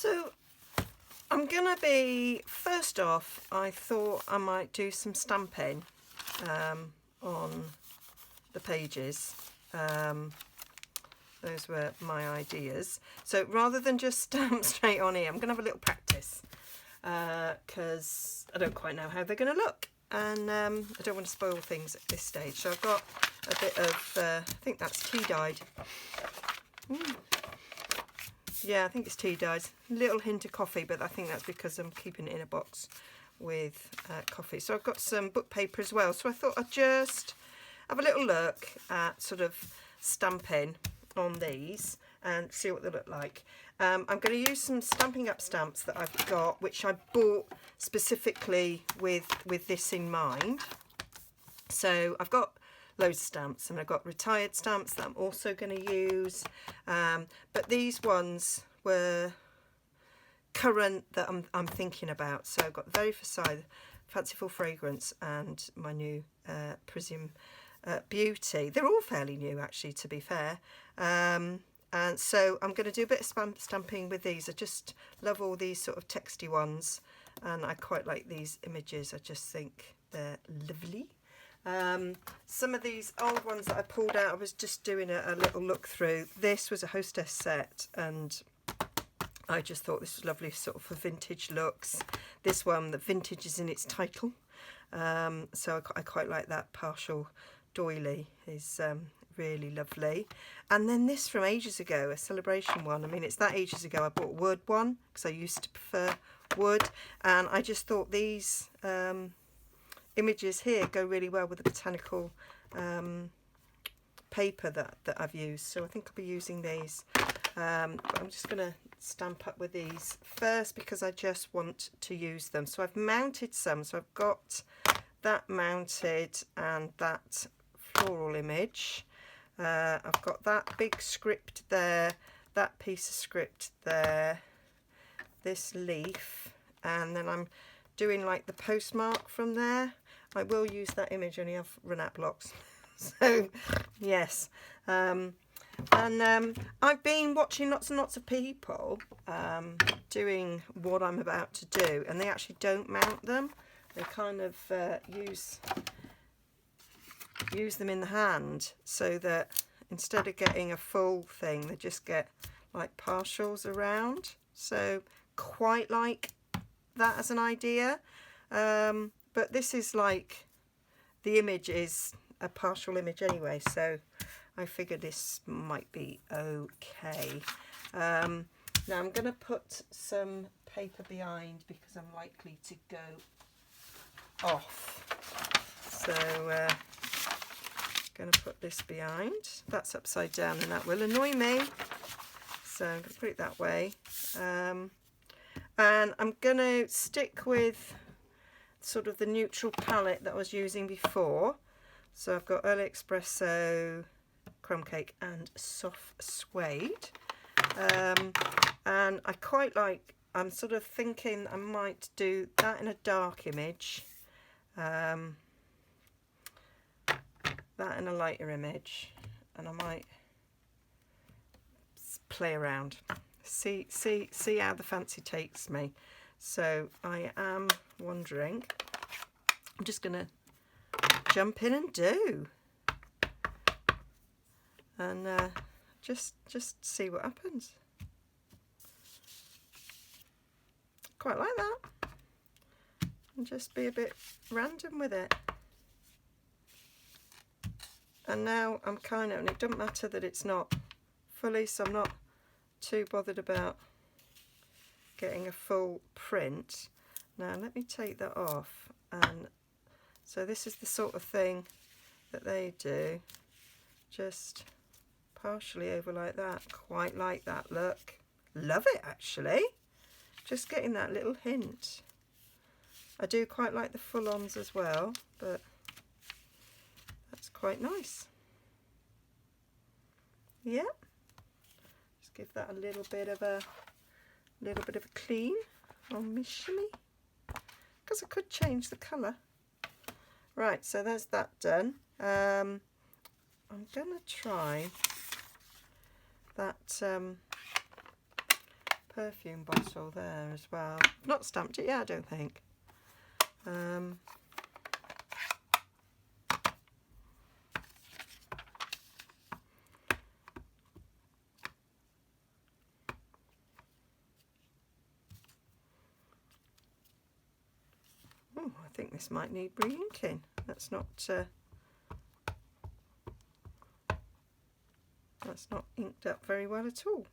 So I'm gonna be, first off, I thought I might do some stamping on the pages. Those were my ideas. So rather than just stamp straight on here, I'm gonna have a little practice because I don't quite know how they're gonna look, and I don't want to spoil things at this stage. So I've got a bit of, I think that's tea dyed. Yeah, I think it's tea dyed. Little hint of coffee, but I think that's because I'm keeping it in a box with coffee. So I've got some book paper as well. So I thought I'd just have a little look at sort of stamping on these and see what they look like. I'm going to use some Stampin' Up stamps that I've got, which I bought specifically with this in mind. So I've got loads of stamps, and I've got retired stamps that I'm also going to use, but these ones were current that I'm thinking about. So I've got the very Versailles Fanciful Fragrance and my new Prism Beauty. They're all fairly new actually, to be fair, and so I'm going to do a bit of stamping with these. I just love all these sort of texty ones, and I quite like these images. I just think they're lovely. Some of these old ones that I pulled out, I was just doing a little look through. This was a Hostess set, and I just thought this was lovely, sort of for vintage looks. This one, the vintage is in its title, so I quite like that. Partial doily is really lovely. And then this from ages ago, a celebration one. I mean, it's that ages ago. I bought wood one because I used to prefer wood, and I just thought these images here go really well with the botanical paper that I've used. So I think I'll be using these, but I'm just going to stamp up with these first because I just want to use them. So I've mounted some, so I've got that mounted and that floral image. I've got that big script there, that piece of script there, this leaf, and then I'm doing like the postmark from there. I will use that image, only I've run out blocks. So yes, and I've been watching lots and lots of people doing what I'm about to do, and they actually don't mount them. They kind of use them in the hand, so that instead of getting a full thing, they just get like partials around. So quite like that as an idea, but this is like, the image is a partial image anyway, so I figured this might be okay. Now I'm going to put some paper behind because I'm likely to go off, so going to put this behind. That's upside down and that will annoy me, so I'm going to put it that way. And I'm going to stick with sort of the neutral palette that I was using before. So I've got Early Espresso, Crumb Cake and Soft Suede. And I quite like, I'm sort of thinking I might do that in a dark image, that in a lighter image, and I might play around, see how the fancy takes me. So I am wondering, I'm just gonna jump in and do, and just see what happens. Quite like that, and just be a bit random with it. And now I'm kind of, and it doesn't matter that it's not fully, so I'm not too bothered about getting a full print. Now let me take that off, and so this is the sort of thing that they do, just partially over like that. Quite like that look, love it actually, just getting that little hint. I do quite like the full-ons as well, but that's quite nice. Yeah, just give that a little bit of a clean on my shimmy, because I could change the colour. Right, so there's that done. I'm gonna try that perfume bottle there as well. Not stamped it yet, I don't think. Oh, I think this might need re-inking. That's not inked up very well at all.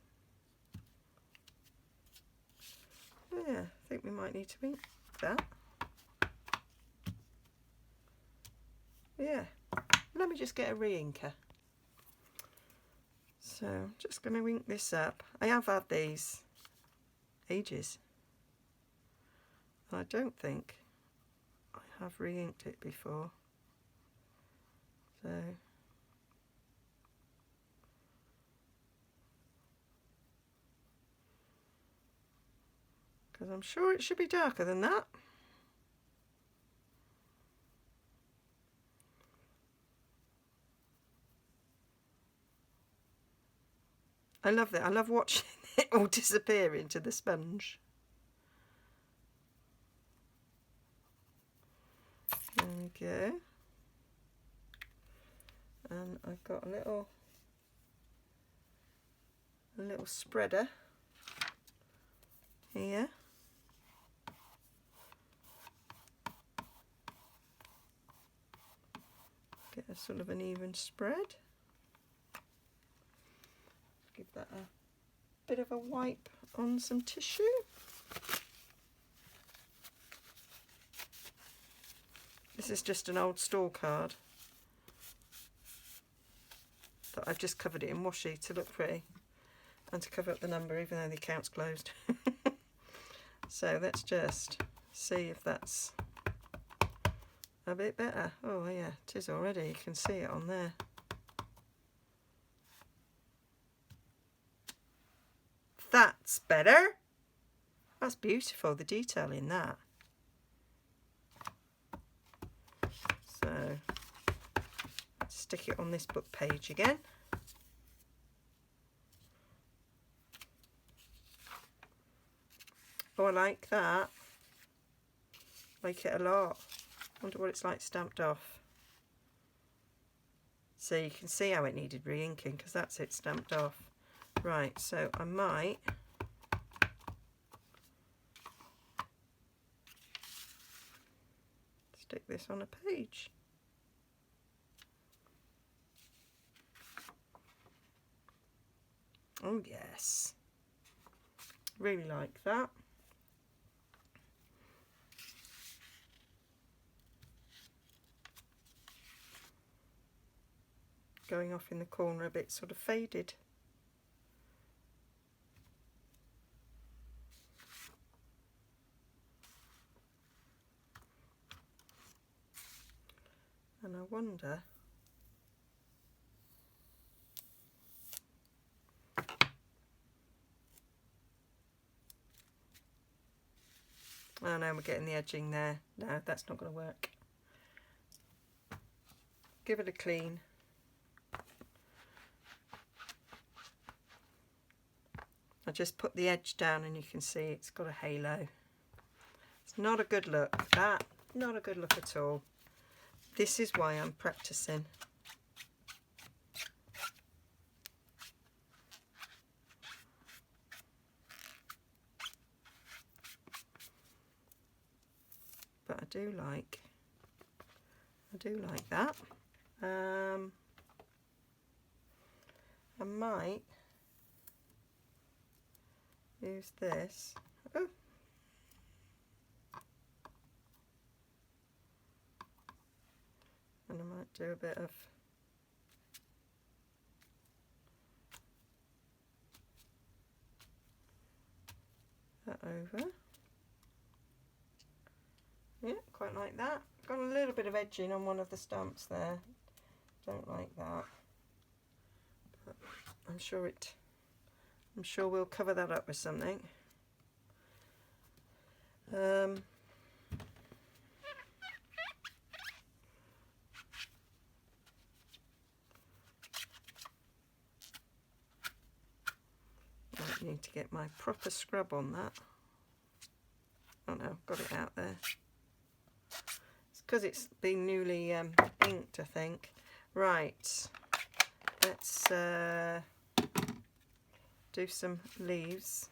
Yeah, I think we might need to ink that. Yeah, let me just get a re-inker. So I'm just going to ink this up. I have had these ages. I don't think I have re-inked it before. So because I'm sure it should be darker than that. I love that. I love watching it all disappear into the sponge. There we go. And I've got a little spreader here. Get a sort of an even spread. Give that a bit of a wipe on some tissue. This is just an old store card that I've just covered it in washi to look pretty and to cover up the number even though the account's closed. So let's just see if that's a bit better. Oh yeah, it is already. You can see it on there. That's better. That's beautiful, the detail in that. So let's stick it on this book page again. Oh, I like that. Like it a lot. Wonder what it's like stamped off. So you can see how it needed re-inking because that's it stamped off. Right, so I might stick this on a page. Oh yes, really like that. Going off in the corner a bit sort of faded. And I wonder oh no, we're getting the edging there. No, that's not going to work. Give it a clean. I just put the edge down and you can see it's got a halo. It's not a good look, that. Not a good look at all. This is why I'm practicing. But I do like that. I might use this. Oh. And I might do a bit of that over. Yeah, quite like that. Got a little bit of edging on one of the stamps there. Don't like that. But I'm sure we'll cover that up with something. I need to get my proper scrub on that. Oh no, got it out there. It's because it's been newly inked, I think. Right, let's do some leaves.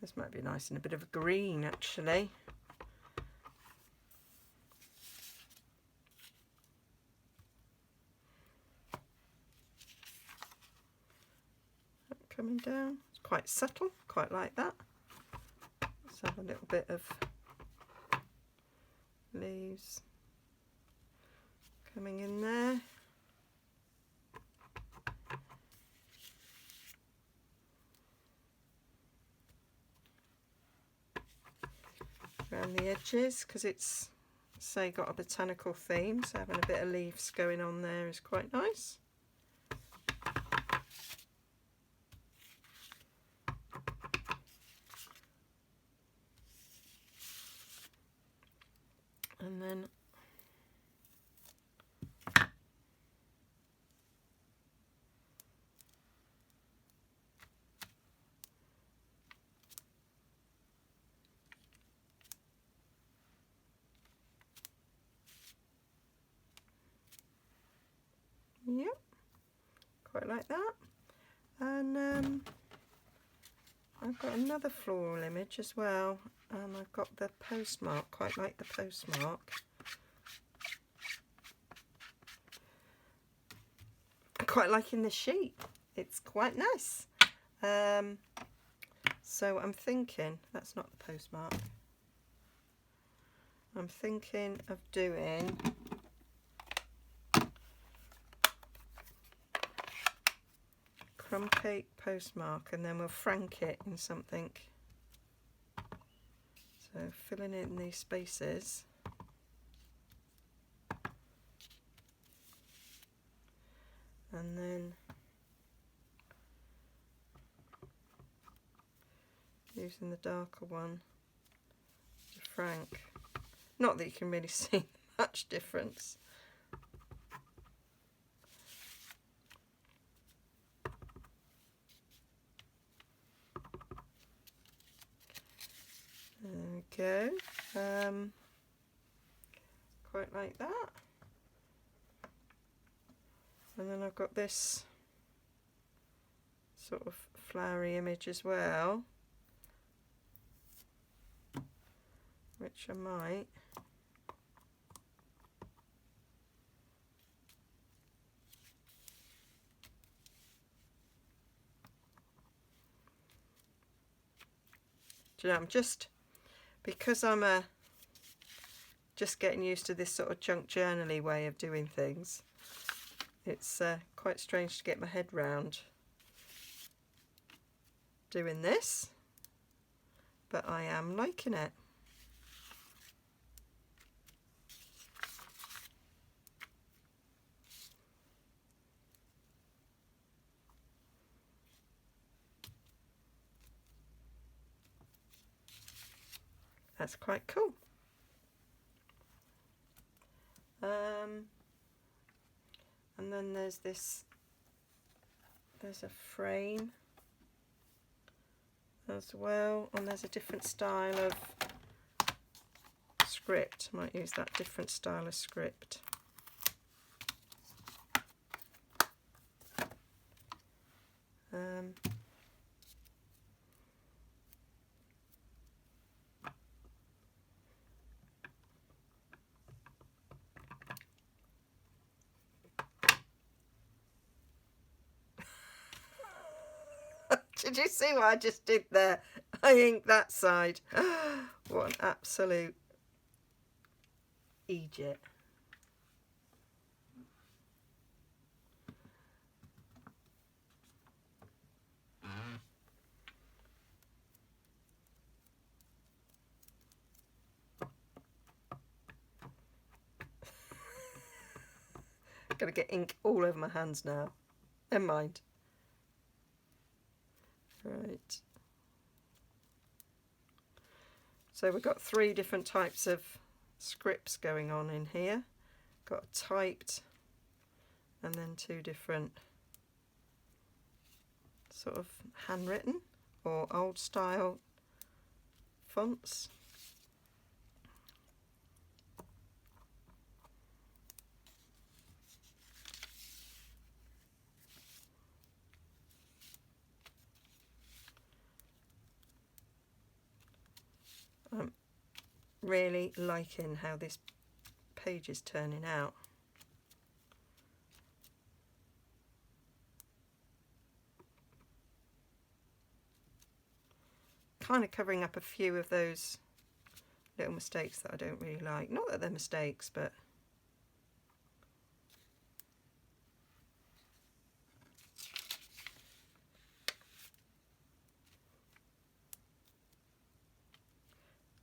This might be nice in a bit of a green, actually. Coming down, it's quite subtle, quite like that. Let's have a little bit of leaves coming in there. Around the edges, because it's, say, got a botanical theme, so having a bit of leaves going on there is quite nice. And then yep, quite like that. And I've got another floral image as well, and I've got the postmark, quite like the postmark. I'm quite liking the sheet, it's quite nice. So I'm thinking, that's not the postmark, I'm thinking of doing crumb cake postmark, and then we'll frank it in something. So filling in these spaces. And then using the darker one to frank. Not that you can really see much difference. There we go. Quite like that. And then I've got this sort of flowery image as well, which I might do you know, I'm just, because I'm just getting used to this sort of junk journaly way of doing things, it's quite strange to get my head round doing this, but I am liking it. That's quite cool. And then there's this, there's a frame as well, and there's a different style of script. Might use that different style of script. Did you see what I just did there? I inked that side. What an absolute idiot. Gonna get ink all over my hands now. Never mind. Right. So we've got 3 different types of scripts going on in here. Got typed and then 2 different sort of handwritten or old style fonts. I'm really liking how this page is turning out. Kind of covering up a few of those little mistakes that I don't really like. Not that they're mistakes, but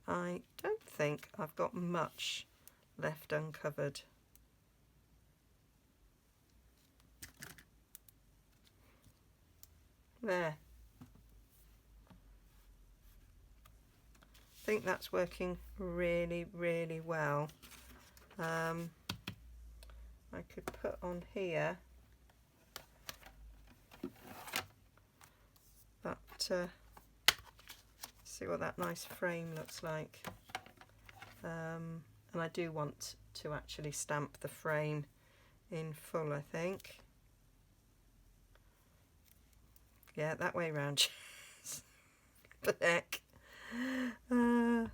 I don't think I've got much left uncovered. There. I think that's working really, really well. I could put on here that, see what that nice frame looks like. And I do want to actually stamp the frame in full, I think. Yeah, that way round. The heck. Quite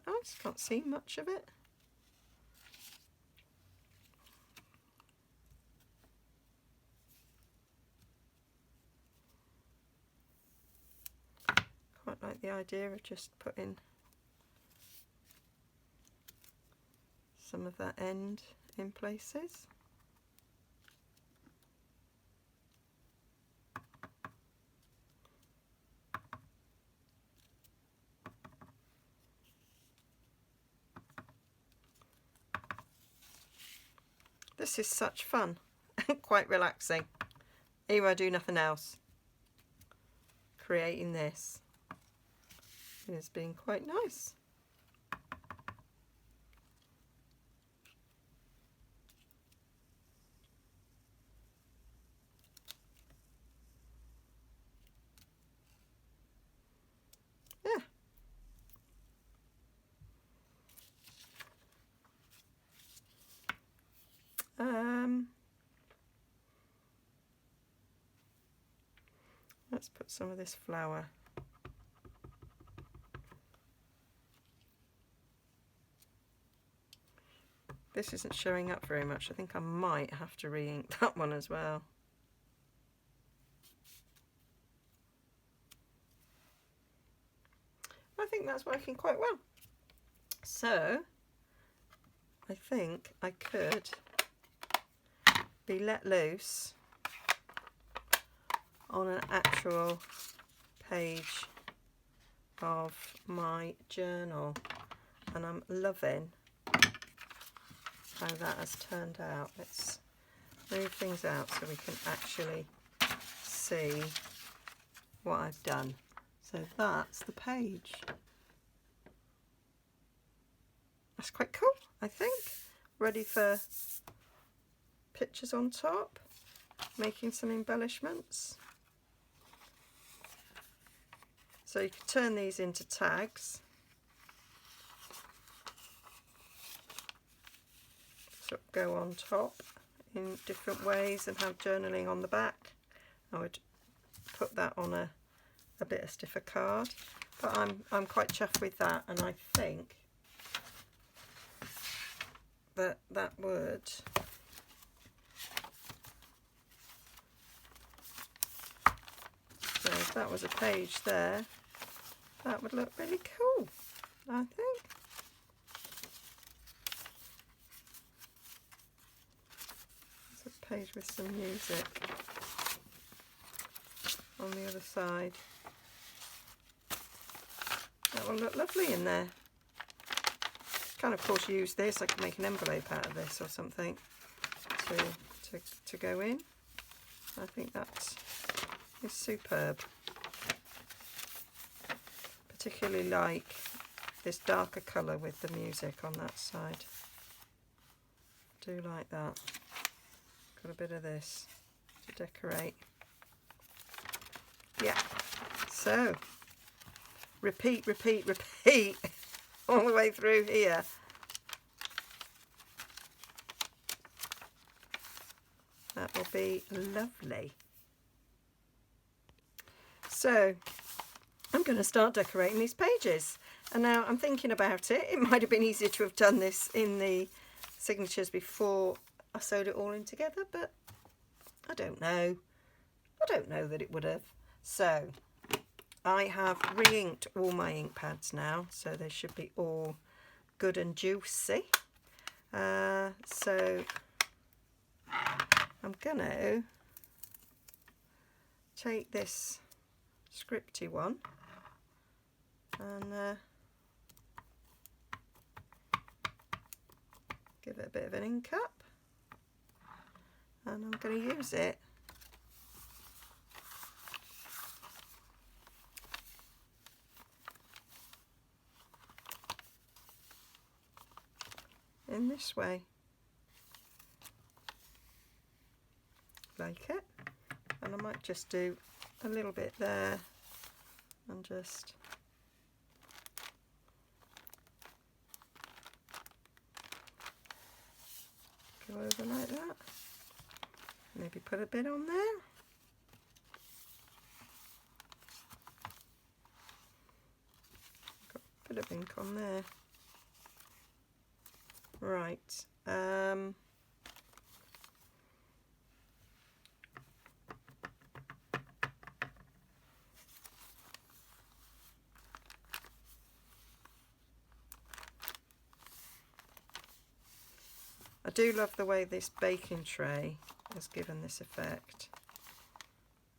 nice, can't see much of it. Quite like the idea of just putting some of that end in places. This is such fun and quite relaxing. Even I do nothing else. Creating this has been quite nice. Yeah. Let's put some of this flower. This isn't showing up very much. I think I might have to re-ink that one as well. I think that's working quite well. So I think I could be let loose on an actual page of my journal, and I'm loving how that has turned out. Let's move things out so we can actually see what I've done. So that's the page. That's quite cool, I think. Ready for pictures on top, making some embellishments. So you can turn these into tags. So go on top in different ways and have journaling on the back. I would put that on a bit of stiffer card, but I'm quite chuffed with that, and I think that would so if that was a page there, that would look really cool, I think. It's a page with some music on the other side. That will look lovely in there. Can of course use this. I could make an envelope out of this or something to to go in. I think that is superb. Particularly like this darker colour with the music on that side. Do like that. Got a bit of this to decorate. Yeah. So repeat, repeat, repeat all the way through here. That will be lovely. So I'm going to start decorating these pages. And now I'm thinking about it. It might have been easier to have done this in the signatures before I sewed it all in together, but I don't know. I don't know that it would have. So I have re-inked all my ink pads now, so they should be all good and juicy. So I'm going to take this scripty one and give it a bit of an ink up, and I'm going to use it in this way, like it, and I might just do a little bit there and just go over like that. Maybe put a bit on there. Got a bit of ink on there. Right. I do love the way this baking tray has given this effect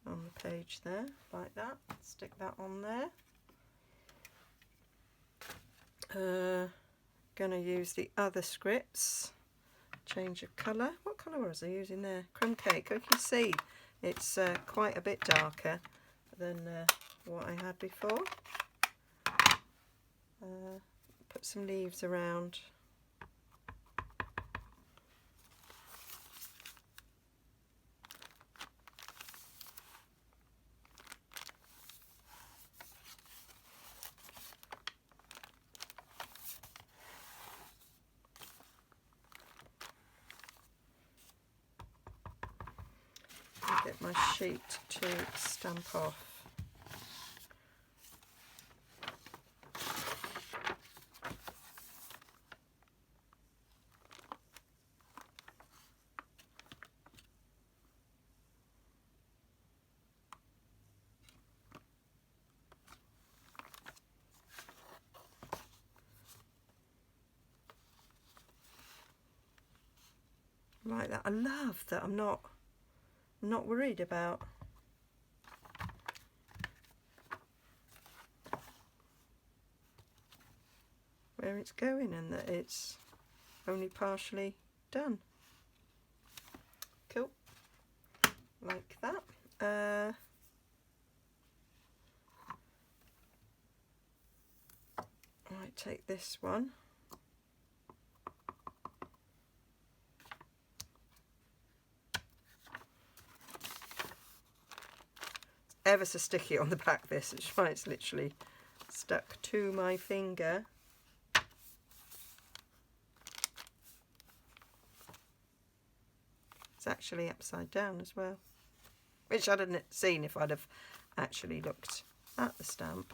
on the page there, like that. Stick that on there. Gonna use the other scripts. Change of colour. What colour was I using there? Crumb cake. You can see it's quite a bit darker than what I had before. Put some leaves around. Get my sheet to stamp off. Like that. I love that I'm not worried about where it's going and that it's only partially done. Cool. Like that. I might take this one. Ever so sticky on the back, this, which is why it's literally stuck to my finger. It's actually upside down as well, which I'd have seen if I'd have actually looked at the stamp.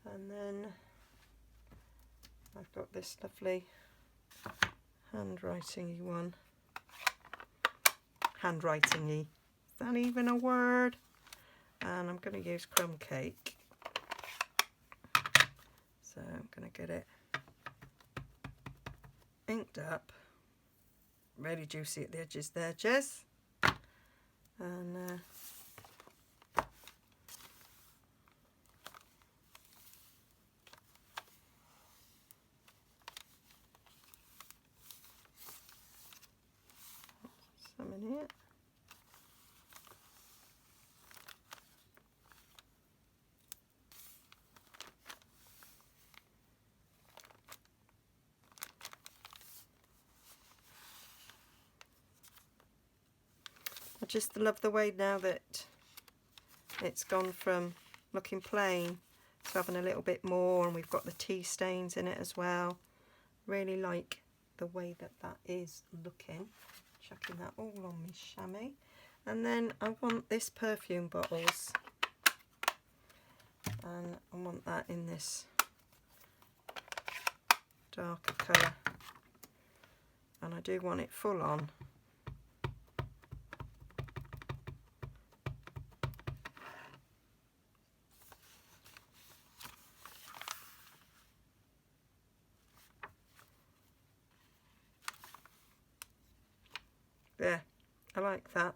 And then I've got this lovely handwriting-y one. Handwriting-y. Is that even a word? And I'm going to use crumb cake. So I'm going to get it inked up. Really juicy at the edges there, Jez. And here. I just love the way now that it's gone from looking plain to having a little bit more, and we've got the tea stains in it as well. Really like the way that that is looking. Chucking that all on my chamois. And then I want this perfume bottles, and I want that in this darker colour, and I do want it full on. There, I like that.